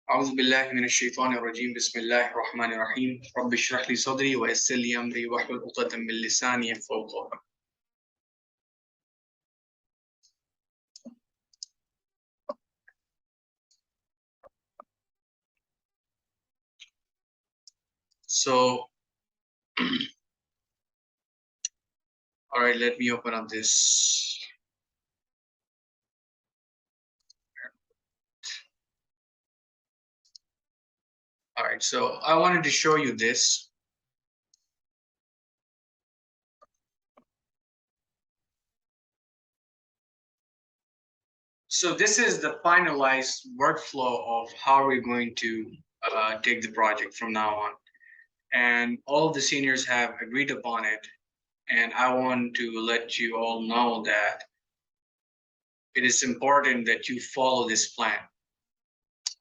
أعوذ بالله من الشيطان الرجيم بسم الله الرحمن الرحيم رب اشرح لي صدري ويسر لي أمري واحلل عقدة من لساني يفقهوا قولي. So, all right, let me open up this. All right, so I wanted to show you this. So this is the finalized workflow of how we're going to take the project from now on. And all of the seniors have agreed upon it. And I want to let you all know that it is important that you follow this plan.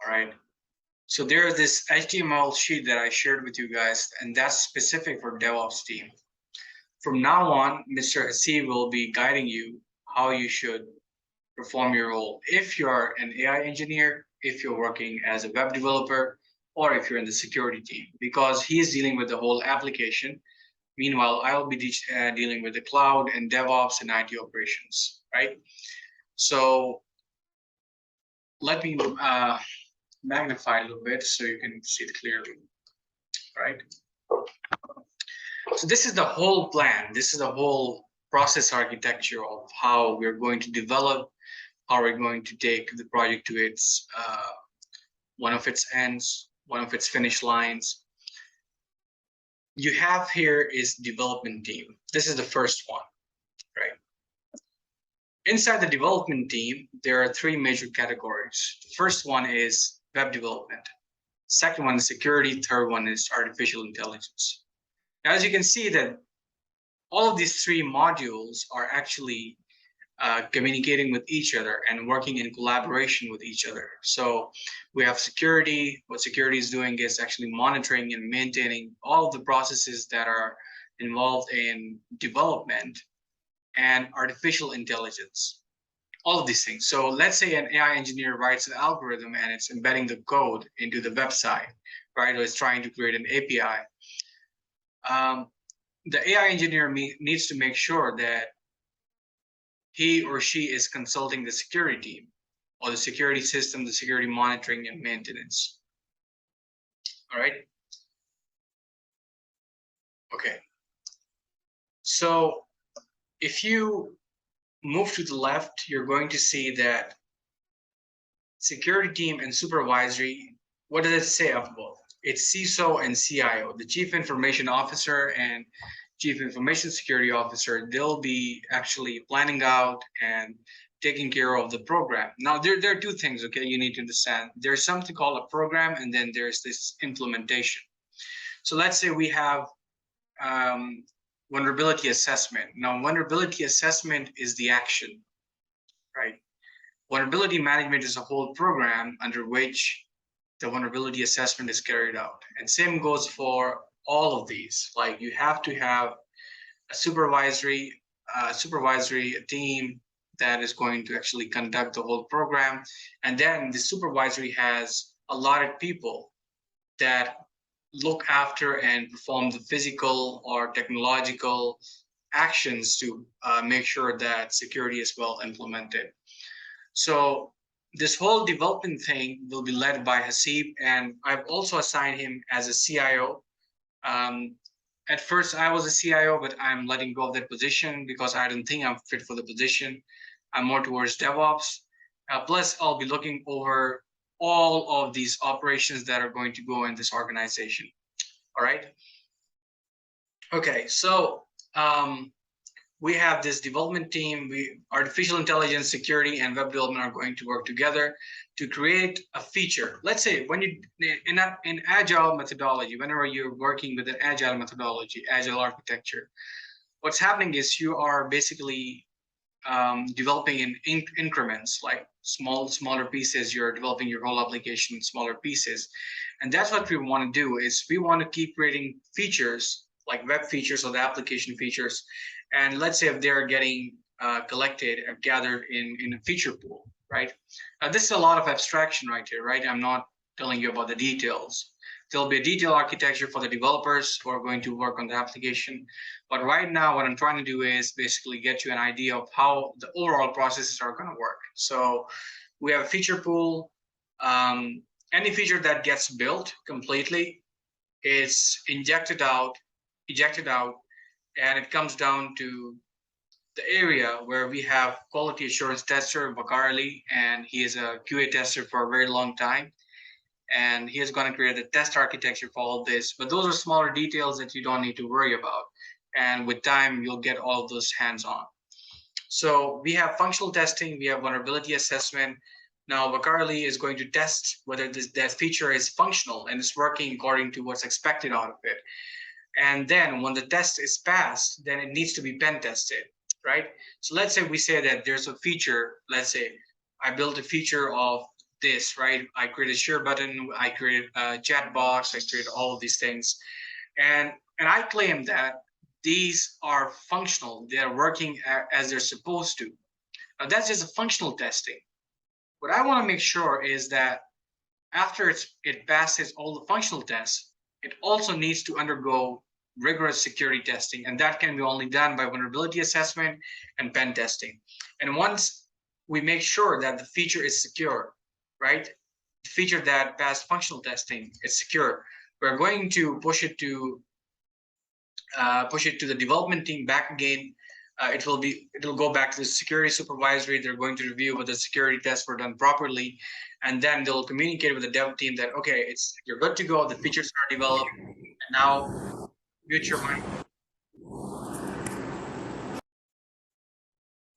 All right. So there's this HTML sheet that I shared with you guys, and that's specific for DevOps team. From now on, Mr. Hasib will be guiding you how you should perform your role. If you're an AI engineer, if you're working as a web developer, or if you're in the security team, because he's dealing with the whole application. Meanwhile, I'll be dealing with the cloud and DevOps and IT operations, right? So let me magnify a little bit so you can see it clearly, right? So this is the whole plan. This is the whole process architecture of how we're going to develop, how we're going to take the project to its one of its ends, one of its finish lines. You have here is development team. This is the first one, right? Inside the development team, there are three major categories. The first one is web development. Second one is security. Third one is artificial intelligence. Now, as you can see that all of these three modules are actually communicating with each other and working in collaboration with each other. So we have security. What security is doing is actually monitoring and maintaining all of the processes that are involved in development, and artificial intelligence, all of these things. So let's say an AI engineer writes an algorithm and it's embedding the code into the website, right? Or it's trying to create an API. The AI engineer needs to make sure that he or she is consulting the security team or the security system, the security monitoring and maintenance. All right. Okay. So if you move to the left, you're going to see that security team and supervisory, what does it say up above? It's CISO and CIO, the Chief Information Officer and Chief Information Security Officer. They'll be actually planning out and taking care of the program. Now, there are two things, okay, you need to understand. There's something called a program, and then there's this implementation. So let's say we have vulnerability assessment. Now, vulnerability assessment is the action, right? Vulnerability management is a whole program under which the vulnerability assessment is carried out. And same goes for all of these. Like you have to have a supervisory team that is going to actually conduct the whole program. And then the supervisory has allotted people that look after and perform the physical or technological actions to make sure that security is well implemented. So this whole development thing will be led by Hasib, and I've also assigned him as a CIO. At first, I was a CIO, but I'm letting go of that position because I don't think I'm fit for the position. I'm more towards DevOps. Plus, I'll be looking over all of these operations that are going to go in this organization. All right. Okay, so we have this development team. Artificial intelligence, security, and web development are going to work together to create a feature. Let's say when you in agile methodology, whenever you're working with an agile methodology, agile architecture, what's happening is you are basically developing in increments, like smaller pieces. You're developing your whole application in smaller pieces, and that's what we want to do. Is we want to keep creating features like web features or the application features. And let's say if they're getting collected and gathered in a feature pool, right? This is a lot of abstraction right here, right? I'm not telling you about the details. There'll be a detailed architecture for the developers who are going to work on the application. But right now, what I'm trying to do is basically get you an idea of how the overall processes are going to work. So we have a feature pool. Any feature that gets built completely is ejected out, and it comes down to the area where we have quality assurance tester Bakarli, and he is a QA tester for a very long time. And he is going to create the test architecture for all this. But those are smaller details that you don't need to worry about. And with time, you'll get all of those hands-on. So we have functional testing, we have vulnerability assessment. Now, Bakarli is going to test whether that feature is functional and is working according to what's expected out of it. And then when the test is passed, then it needs to be pen tested, right? So let's say we say that there's a feature, let's say I built a feature of this, right? I created a share button, I created a chat box, I created all of these things. And I claim that these are functional, they're working as they're supposed to. Now that's just a functional testing. What I want to make sure is that after it passes all the functional tests, it also needs to undergo rigorous security testing, and that can be only done by vulnerability assessment and pen testing. And once we make sure that the feature is secure, right? The feature that passed functional testing is secure, we're going to push it to the development team back again. It'll go back to the security supervisory. They're going to review whether the security tests were done properly, and then they'll communicate with the dev team that okay, you're good to go. The features are developed, and now mute your mic.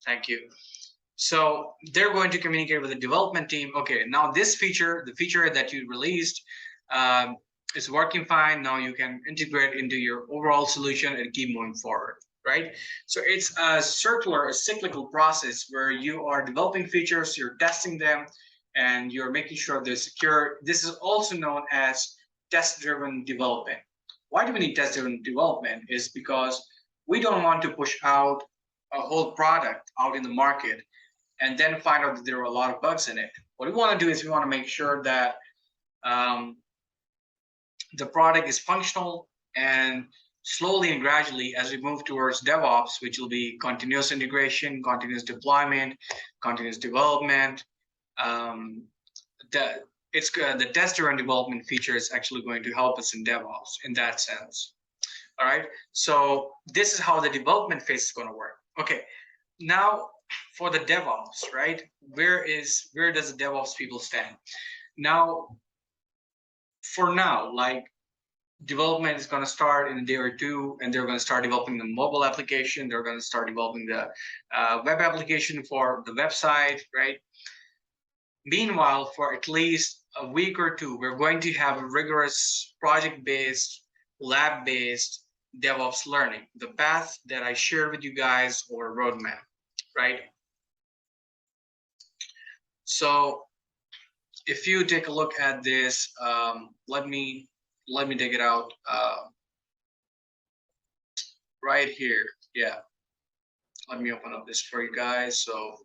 Thank you. So they're going to communicate with the development team. Okay, now this feature, the feature that you released, is working fine. Now you can integrate into your overall solution and keep moving forward, right? So it's a cyclical process where you are developing features, you're testing them, and you're making sure they're secure. This is also known as test-driven development. Why do we need test-driven development? Is because we don't want to push out a whole product out in the market and then find out that there are a lot of bugs in it. What we want to do is we want to make sure that the product is functional, and slowly and gradually as we move towards DevOps, which will be continuous integration, continuous deployment, continuous development, the test-driven development feature is actually going to help us in DevOps in that sense. All right, so this is how the development phase is going to work. Okay, now for the DevOps, right? Where does the DevOps people stand? Now, for now, like development is going to start in a day or two, and they're going to start developing the mobile application. They're going to start developing the web application for the website, right? Meanwhile, for at least a week or two, we're going to have a rigorous project-based, lab-based DevOps learning, the path that I shared with you guys, or roadmap, right? So if you take a look at this, let me dig it out right here. Yeah, let me open up this for you guys. So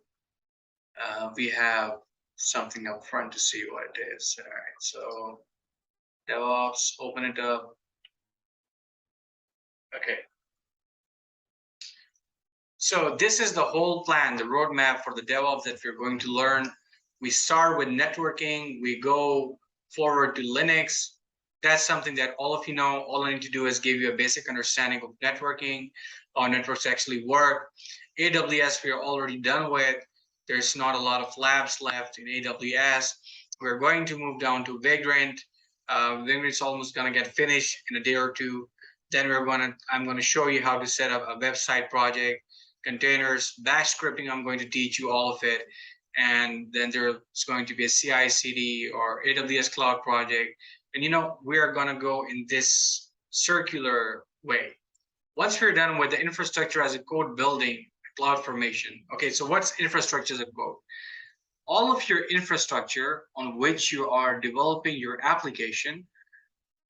we have something up front to see what it is. All right, so DevOps, open it up. Okay. So this is the whole plan, the roadmap for the DevOps that we're going to learn. We start with networking, we go forward to Linux. That's something that all of you know. All I need to do is give you a basic understanding of networking, how networks actually work. AWS, we're already done with. There's not a lot of labs left in AWS. We're going to move down to Vagrant. Vagrant's almost gonna get finished in a day or two. Then I'm gonna show you how to set up a website project, containers, bash scripting. I'm going to teach you all of it. And then there's going to be a CI/CD or AWS cloud project. And we are gonna go in this circular way. Once we're done with the infrastructure as a code building, cloud formation. Okay, so what's infrastructure as a code? All of your infrastructure on which you are developing your application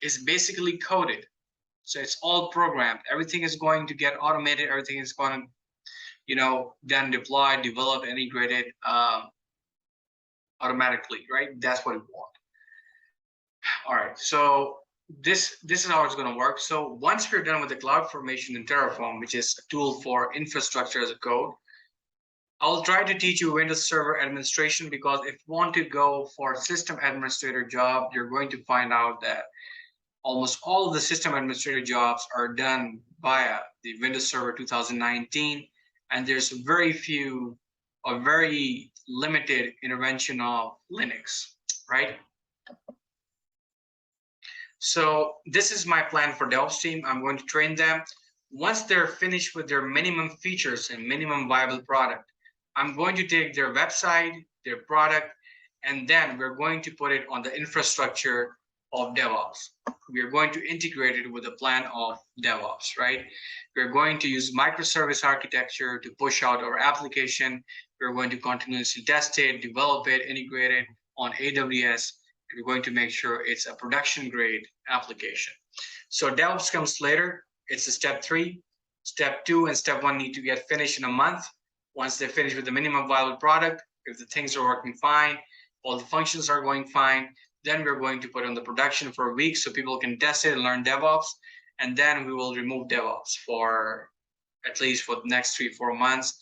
is basically coded. So it's all programmed. Everything is going to get automated. Everything is going to, then deploy, develop, integrated automatically, right? That's what we want. All right, so this is how it's going to work. So once we're done with the cloud formation in Terraform, which is a tool for infrastructure as a code, I'll try to teach you Windows Server administration, because if you want to go for a system administrator job, you're going to find out that almost all of the system administrator jobs are done via the Windows Server 2019, and there's very few or very limited intervention of Linux, right? So this is my plan for Devops team. I'm going to train them. Once they're finished with their minimum features and minimum viable product, I'm going to take their website, their product, and then we're going to put it on the infrastructure of DevOps. We're going to integrate it with a plan of DevOps, right? We're going to use microservice architecture to push out our application. We're going to continuously test it, develop it, integrate it on AWS. We're going to make sure it's a production grade application. So DevOps comes later. It's a step 3. Step 2 and step 1 need to get finished in a month. Once they finish with the minimum viable product, if the things are working fine, all the functions are going fine, then we're going to put on the production for a week so people can test it and learn DevOps. And then we will remove DevOps for at least for the next 3-4 months.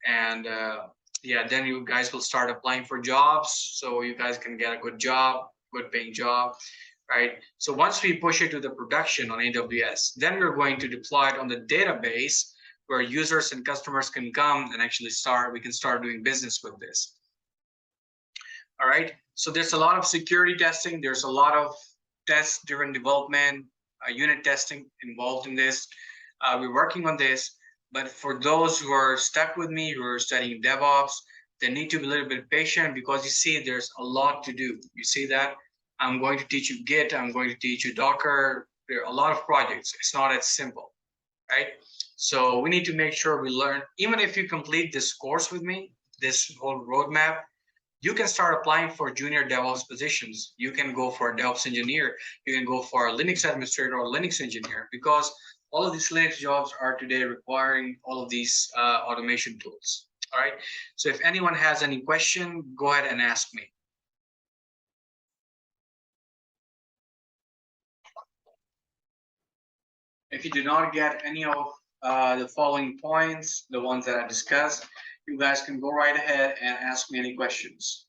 And yeah, then you guys will start applying for jobs, so you guys can get a good job, good paying job, right? So once we push it to the production on AWS, then we're going to deploy it on the database where users and customers can come and actually we can start doing business with this. All right, so there's a lot of security testing. There's a lot of test-driven development, unit testing involved in this. We're working on this. But for those who are stuck with me, who are studying DevOps, they need to be a little bit patient, because you see, there's a lot to do. You see that? I'm going to teach you Git. I'm going to teach you Docker. There are a lot of projects. It's not as simple, right? So we need to make sure we learn. Even if you complete this course with me, this whole roadmap, you can start applying for junior DevOps positions. You can go for a DevOps engineer. You can go for a Linux administrator or Linux engineer, because all of these Linux jobs are today requiring all of these automation tools. All right. So if anyone has any question, go ahead and ask me. If you do not get any of the following points, the ones that I discussed, you guys can go right ahead and ask me any questions.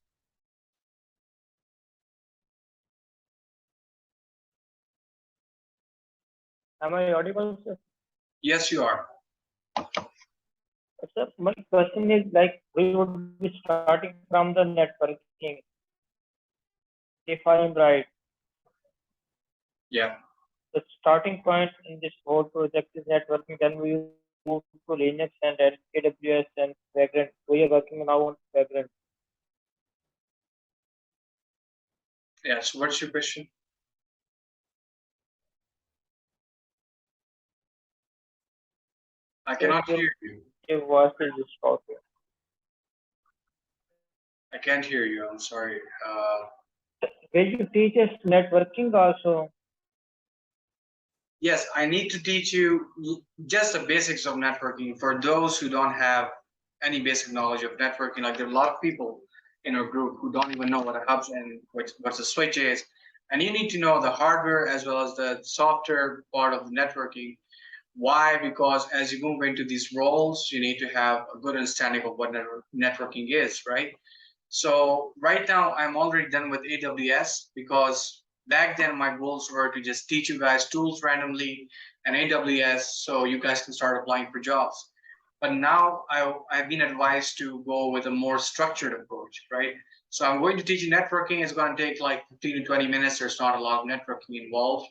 Am I audible, sir? Yes, you are. Sir, my question is, like, we would be starting from the networking, if I am right. Yeah. The starting point in this whole project is networking. Then we move to Linux and then AWS and Vagrant. We are working now on Vagrant. Yeah. So what's your question? I cannot hear you. Your voice is distorted. I can't hear you. I'm sorry. Will you teach us networking also? Yes, I need to teach you just the basics of networking for those who don't have any basic knowledge of networking. Like, there are a lot of people in our group who don't even know what a hubs and what's a switch is. And you need to know the hardware as well as the software part of the networking. Why? Because as you move into these roles, you need to have a good understanding of what networking is, right? So right now I'm already done with AWS, because back then my goals were to just teach you guys tools randomly and AWS so you guys can start applying for jobs. But now I've been advised to go with a more structured approach, right? So I'm going to teach you networking. It's going to take like 15 to 20 minutes. There's not a lot of networking involved,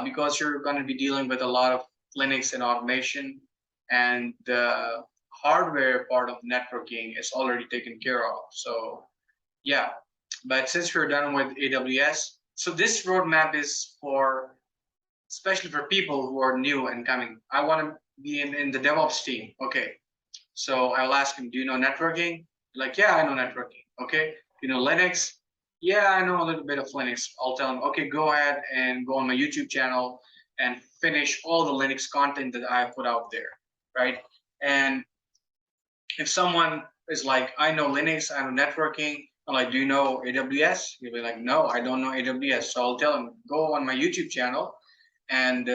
because you're going to be dealing with a lot of Linux and automation, and the hardware part of networking is already taken care of. So yeah, but since we're done with AWS, so this roadmap is for, especially for people who are new and coming. I want to be in the DevOps team. Okay, so I'll ask him, do you know networking? Like, yeah, I know networking. Okay, you know Linux? Yeah, I know a little bit of Linux. I'll tell him, okay, go ahead and go on my YouTube channel and finish all the Linux content that I put out there, right? And if someone is like, I know Linux, I know networking, I'm like, do you know AWS? He'll be like, no, I don't know AWS. So I'll tell him, go on my YouTube channel and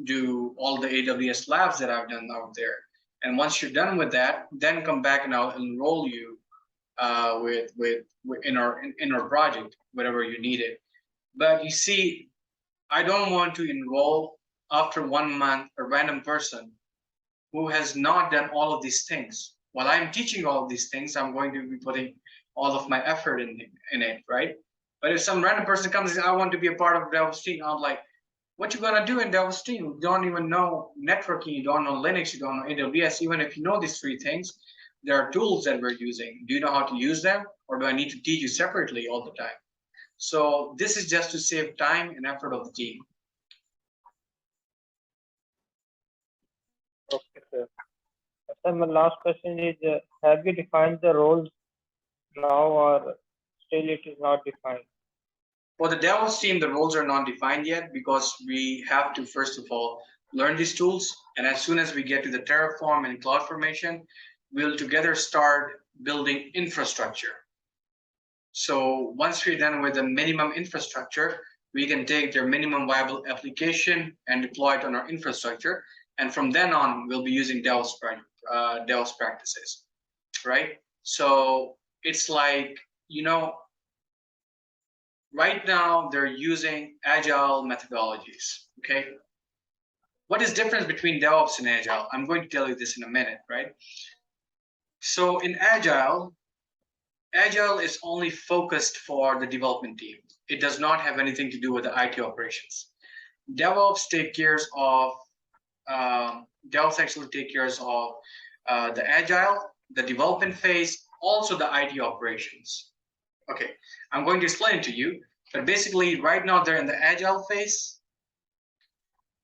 do all the AWS labs that I've done out there. And once you're done with that, then come back and I'll enroll you with in our project, whatever you need it. But you see, I don't want to enroll after 1 month a random person who has not done all of these things. While I'm teaching all of these things, I'm going to be putting all of my effort in it, right? But if some random person comes and says, I want to be a part of Devops team, I'm like, what you gonna do in Devops team? You don't even know networking, you don't know Linux, you don't know AWS. Even if you know these three things, there are tools that we're using. Do you know how to use them, or do I need to teach you separately all the time? So this is just to save time and effort of the team. Okay, sir. Sir, my last question is, have you defined the roles now, or still it is not defined? For the DevOps team, the roles are not defined yet because we have to, first of all, learn these tools. And as soon as we get to the Terraform and CloudFormation, we'll together start building infrastructure. So once we're done with the minimum infrastructure, we can take their minimum viable application and deploy it on our infrastructure. And from then on, we'll be using DevOps practices, right? So it's like, right now they're using agile methodologies, okay? What is difference between DevOps and agile? I'm going to tell you this in a minute, right? So in agile is only focused for the development team. It does not have anything to do with the IT operations. DevOps take cares of DevOps actually take cares of the agile, the development phase, also the IT operations. Okay, I'm going to explain it to you, but basically right now they're in the agile phase.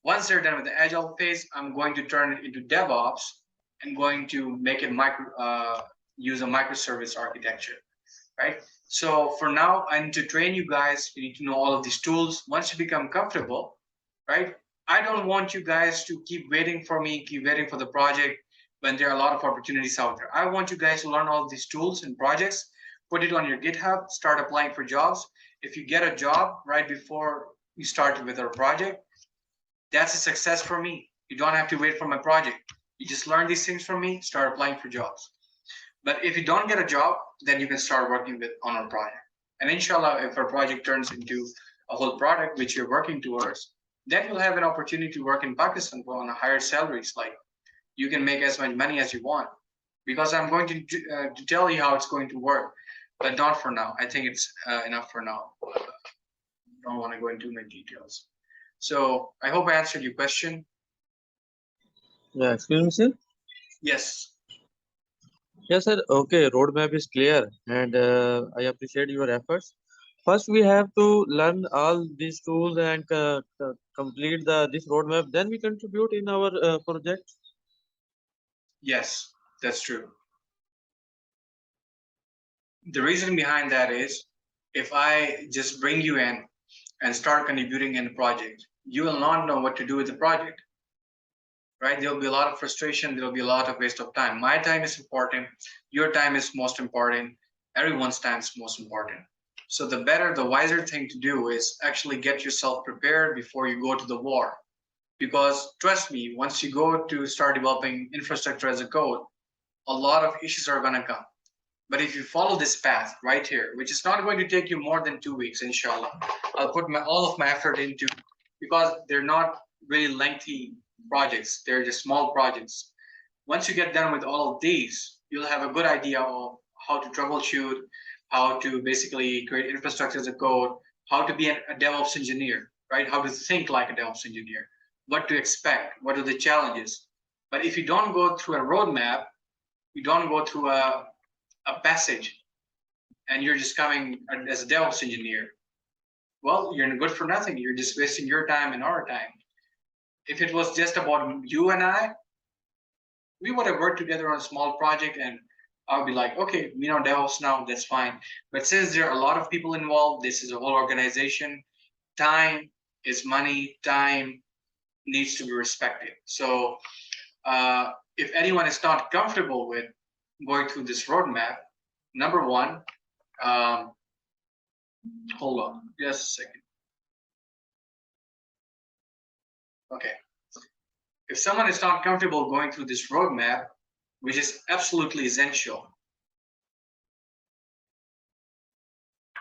Once they're done with the agile phase, I'm going to turn it into DevOps and going to make it use a microservice architecture, right? So for now, I need to train you guys. You need to know all of these tools. Once you become comfortable, right? I don't want you guys to keep waiting for me, keep waiting for the project when there are a lot of opportunities out there. I want you guys to learn all of these tools and projects, put it on your GitHub, start applying for jobs. If you get a job right before you start with our project, that's a success for me. You don't have to wait for my project. You just learn these things from me, start applying for jobs. But if you don't get a job, then you can start working on our project. And inshallah, if our project turns into a whole product which you're working towards, then you'll have an opportunity to work in Pakistan on a higher salaries. Like you can make as much money as you want. Because I'm going to tell you how it's going to work, but not for now. I think it's enough for now. Don't want to go into too many details. So I hope I answered your question. Yeah, excuse me, sir. Yes. Yes, sir. Okay, roadmap is clear, and I appreciate your efforts. First, we have to learn all these tools and complete this roadmap. Then we contribute in our project. Yes, that's true. The reason behind that is if I just bring you in and start contributing in the project, you will not know what to do with the project, right? There'll be a lot of frustration. There'll be a lot of waste of time. My time is important. Your time is most important. Everyone's time is most important. So the wiser thing to do is actually get yourself prepared before you go to the war. Because trust me, once you go to start developing infrastructure as a code, a lot of issues are going to come. But if you follow this path right here, which is not going to take you more than 2 weeks, inshallah, I'll put all of my effort into, because they're not really lengthy projects. They're just small projects. Once you get done with all of these, you'll have a good idea of how to troubleshoot, how to basically create infrastructure as a code, how to be a DevOps engineer, right? How to think like a DevOps engineer, what to expect, what are the challenges. But if you don't go through a roadmap, you don't go through a passage, and you're just coming as a DevOps engineer, well, you're good for nothing. You're just wasting your time and our time. If it was just about you and I, we would have worked together on a small project and I'll be like, okay, we know DevOps now, that's fine. But since there are a lot of people involved, this is a whole organization, time is money, time needs to be respected. So if anyone is not comfortable with going through this roadmap, number one, Hold on, just a second. Okay. If someone is not comfortable going through this roadmap, which is absolutely essential,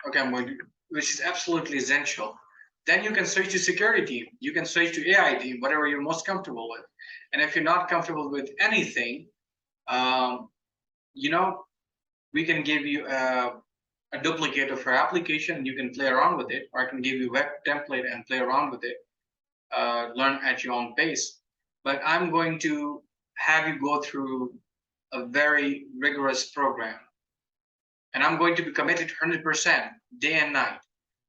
okay, which is absolutely essential, then you can switch to security team, you can switch to AI team, whatever you're most comfortable with. And if you're not comfortable with anything, um, you know, we can give you a duplicate of our application. You can play around with it, or I can give you web template and play around with it, learn at your own pace. But I'm going to have you go through a very rigorous program, and I'm going to be committed 100% day and night,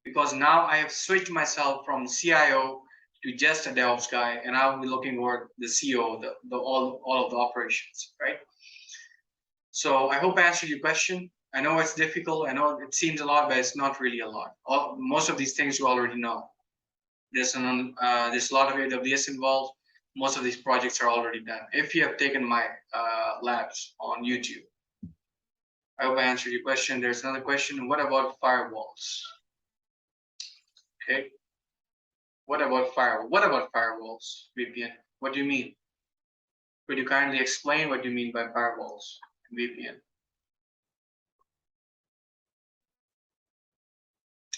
because now I have switched myself from CIO to just a DevOps guy, and I'll be looking for the CEO, all of the operations, right? So I hope I answered your question. I know it's difficult. I know it seems a lot, but it's not really a lot. Most of these things you already know. There's a lot of AWS involved. Most of these projects are already done. If you have taken my labs on YouTube, I hope I answered your question. There's another question. What about firewalls? Okay. What about firewall? What about firewalls, VPN? What do you mean? Could you kindly explain what you mean by firewalls and VPN?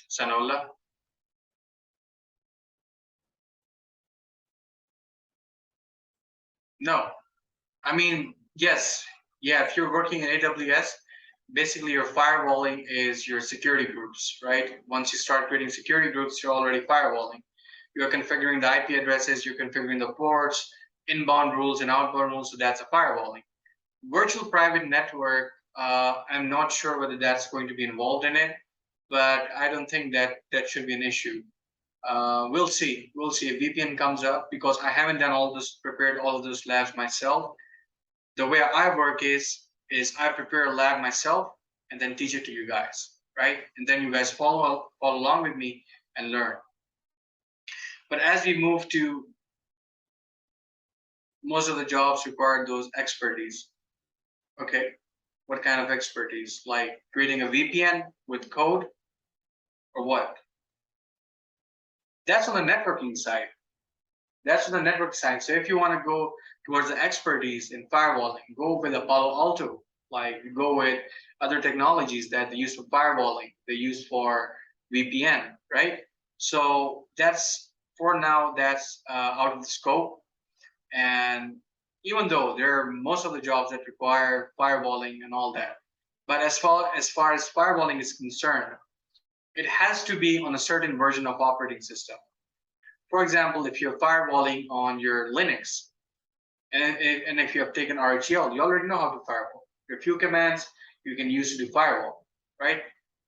Sanola? No. I mean, yes. Yeah, if you're working in AWS, basically your firewalling is your security groups, right? Once you start creating security groups, you're already firewalling. You're configuring the IP addresses, you're configuring the ports, inbound rules and outbound rules, so that's a firewalling. Virtual private network, I'm not sure whether that's going to be involved in it, but I don't think that should be an issue. We'll see. We'll see if VPN comes up, because I haven't done prepared all of those labs myself. The way I work is I prepare a lab myself and then teach it to you guys, right? And then you guys follow along with me and learn. But as we move to, most of the jobs require those expertise. Okay, what kind of expertise? Like creating a VPN with code, or what? That's on the networking side. That's on the network side. So if you want to go towards the expertise in firewalling, go with a Palo Alto, like go with other technologies that they use for firewalling, they use for VPN, right? So that's, for now, that's out of the scope. And even though there are most of the jobs that require firewalling and all that, but as far as firewalling is concerned, it has to be on a certain version of operating system. For example, if you're firewalling on your Linux, and if you have taken RHEL, you already know how to firewall. There are a few commands you can use to do firewall, right?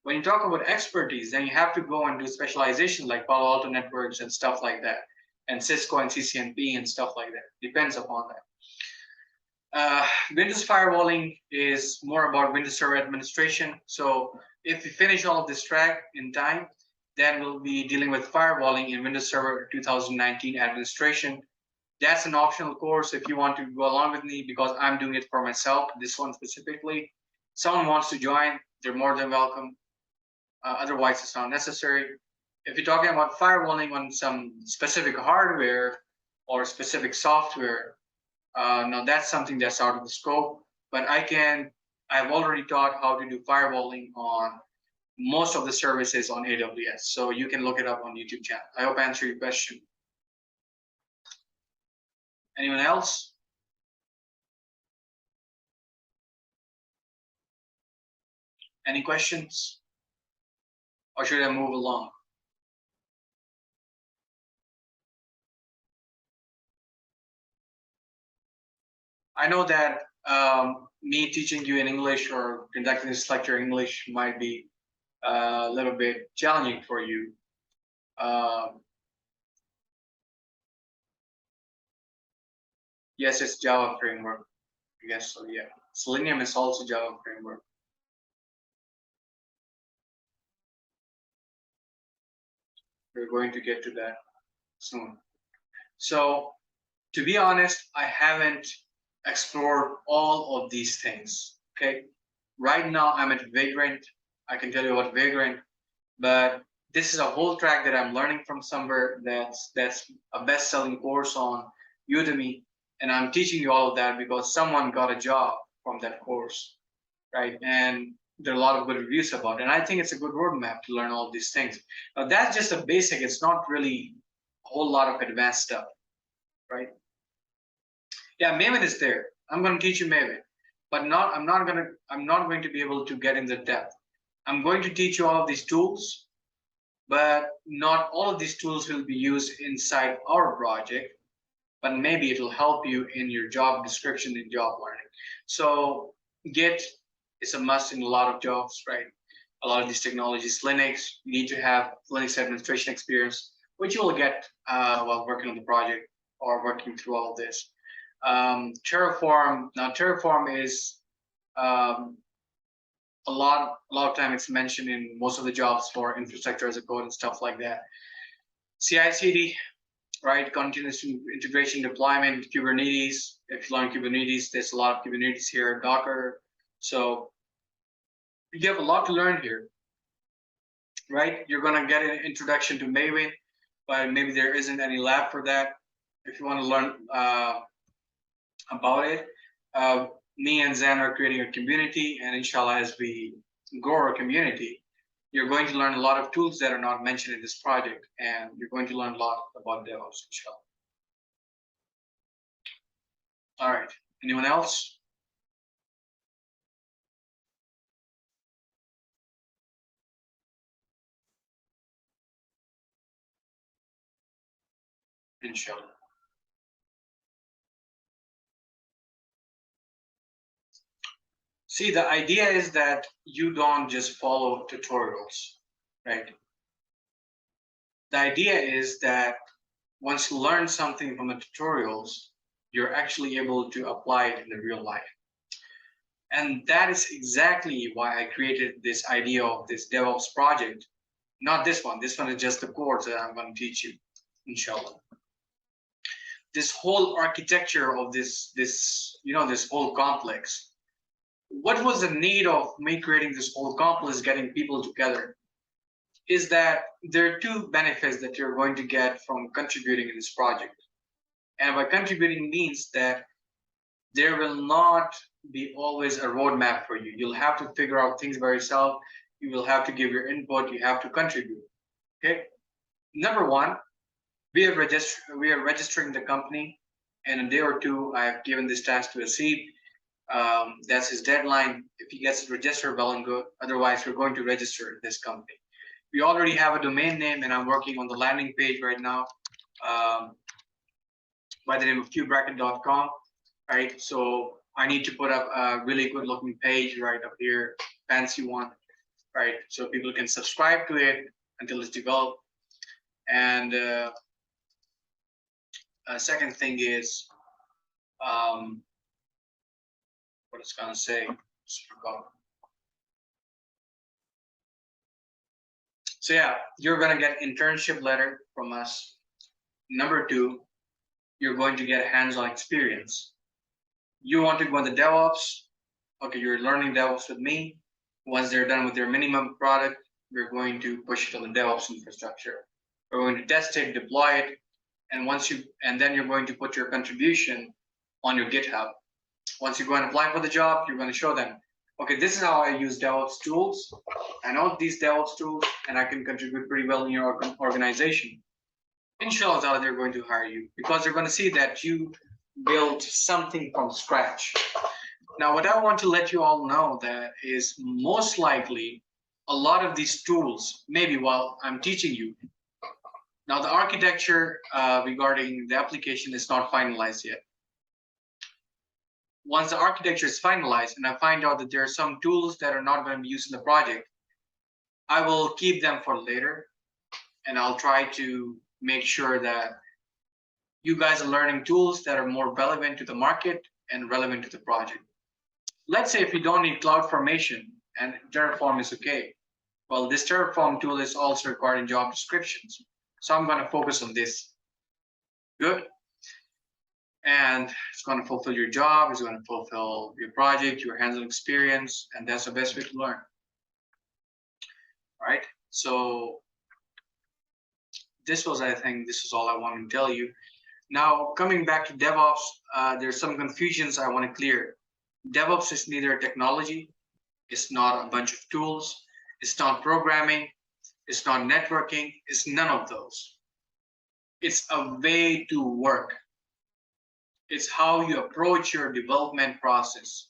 When you talk about expertise, then you have to go and do specialization like Palo Alto networks and stuff like that, and Cisco and CCNP and stuff like that. Depends upon that. Windows firewalling is more about Windows Server administration. So if we finish all of this track in time, then we'll be dealing with firewalling in Windows Server 2019 administration. That's an optional course if you want to go along with me, because I'm doing it for myself, this one specifically. Someone wants to join, they're more than welcome. Otherwise, it's not necessary. If you're talking about firewalling on some specific hardware or specific software, now that's something that's out of the scope. But I've already taught how to do firewalling on most of the services on AWS. So you can look it up on YouTube channel. I hope I answered your question. Anyone else? Any questions? Or should I move along? I know that me teaching you in English or conducting this lecture in English might be a little bit challenging for you. Yes, it's Java framework. I guess so, yeah. Selenium is also Java framework. We're going to get to that soon. So, to be honest, I haven't explored all of these things. Okay. Right now, I'm at Vagrant. I can tell you about Vagrant, but this is a whole track that I'm learning from somewhere. That's a best-selling course on Udemy, and I'm teaching you all of that because someone got a job from that course, right? And there are a lot of good reviews about it. And I think it's a good roadmap to learn all these things. Now that's just a basic. It's not really a whole lot of advanced stuff, right? Yeah, Maven is there. I'm going to teach you Maven, but not. I'm not going to be able to get in the depth. I'm going to teach you all of these tools, but not all of these tools will be used inside our project. But maybe it'll help you in your job description and job learning. So Git is a must in a lot of jobs, right? A lot of these technologies, Linux, you need to have Linux administration experience, which you will get while working on the project or working through all this. Terraform, now Terraform is um, a lot of time it's mentioned in most of the jobs for infrastructure as a code and stuff like that. CI/CD, right? Continuous integration deployment, Kubernetes. If you learn Kubernetes, there's a lot of Kubernetes here, Docker. So you have a lot to learn here, right? You're gonna get an introduction to Maven, but maybe there isn't any lab for that. If you want to learn about it, me and Zan are creating a community, and inshallah, as we grow our community, you're going to learn a lot of tools that are not mentioned in this project, and you're going to learn a lot about Devops, inshallah. All right. Anyone else? Inshallah. See, the idea is that you don't just follow tutorials, right? The idea is that once you learn something from the tutorials, you're actually able to apply it in the real life. And that is exactly why I created this idea of this DevOps project. Not this one. This one is just the course that I'm going to teach you, inshallah. This whole architecture of this whole complex. What was the need of me creating this whole complex, getting people together? Is that there are two benefits that you're going to get from contributing in this project. And by contributing means that there will not be always a roadmap for you. You'll have to figure out things by yourself. You will have to give your input. You have to contribute. Okay. Number one, we are registering the company. In a day or two, I have given this task to Aseed. That's his deadline. If he gets it registered, well and good. Otherwise, we're going to register this company. We already have a domain name, and I'm working on the landing page right now by the name of Qbracket.com. Right, so I need to put up a really good looking page right up here, fancy one, right, so people can subscribe to it until it's developed. And second thing is, what it's gonna say, just forgot. So yeah, you're gonna get internship letter from us. Number two, you're going to get hands-on experience. You want to go into DevOps, okay, you're learning DevOps with me. Once they're done with their minimum product, we're going to push it on the DevOps infrastructure. We're going to test it, deploy it, and then you're going to put your contribution on your GitHub. Once you go and apply for the job, you're going to show them, okay, this is how I use DevOps tools. I know these DevOps tools, and I can contribute pretty well in your organization. Inshallah, they're going to hire you because they're going to see that you built something from scratch. Now, what I want to let you all know that is most likely a lot of these tools, maybe while I'm teaching you. Now, the architecture regarding the application is not finalized yet. Once the architecture is finalized and I find out that there are some tools that are not going to be used in the project, I will keep them for later, and I'll try to make sure that you guys are learning tools that are more relevant to the market and relevant to the project. Let's say if you don't need CloudFormation and Terraform is okay. Well, this Terraform tool is also required in job descriptions. So I'm going to focus on this. Good. And it's going to fulfill your job. It's going to fulfill your project, your hands-on experience. And that's the best way to learn. right? So I think this is all I want to tell you. Now, coming back to DevOps, there's some confusions I want to clear. DevOps is neither technology, it's not a bunch of tools, it's not programming, it's not networking, it's none of those. It's a way to work. It's how you approach your development process.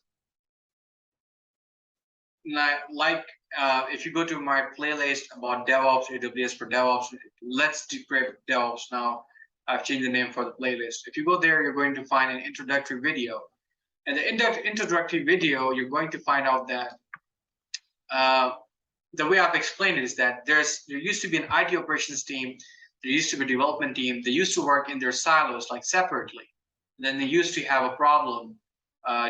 Like if you go to my playlist about DevOps, AWS for DevOps, let's decrypt DevOps now. I've changed the name for the playlist. If you go there, you're going to find an introductory video. And the introductory video, you're going to find out that the way I've explained it is that there used to be an IT operations team, there used to be a development team, they used to work in their silos, like separately. And then they used to have a problem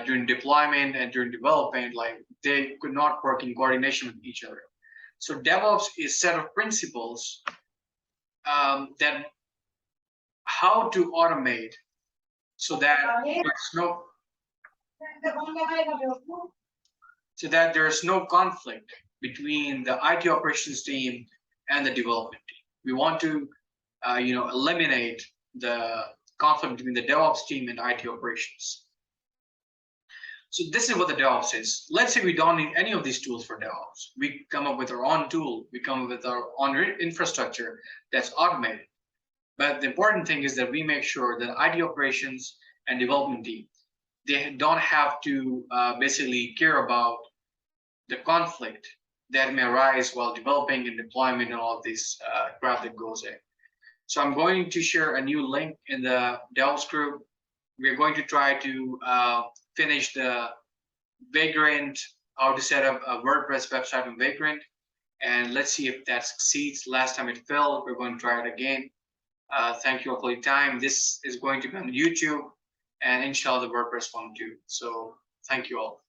during deployment and during development, like they could not work in coordination with each other. So DevOps is a set of principles that how to automate so that there's no conflict between the IT operations team and the development team. We want to eliminate the conflict between the DevOps team and IT operations. So this is what the DevOps is. Let's say we don't need any of these tools for DevOps. We come up with our own tool. We come up with our own infrastructure that's automated. But the important thing is that we make sure that IT operations and development team, they don't have to basically care about the conflict that may arise while developing and deployment and all of this crap that goes in. So I'm going to share a new link in the DevOps group. We're going to try to finish the Vagrant, how to set up a WordPress website on Vagrant. And let's see if that succeeds. Last time it failed, we're going to try it again. Thank you all for your time. This is going to be on YouTube and inshallah the WordPress one too. So thank you all.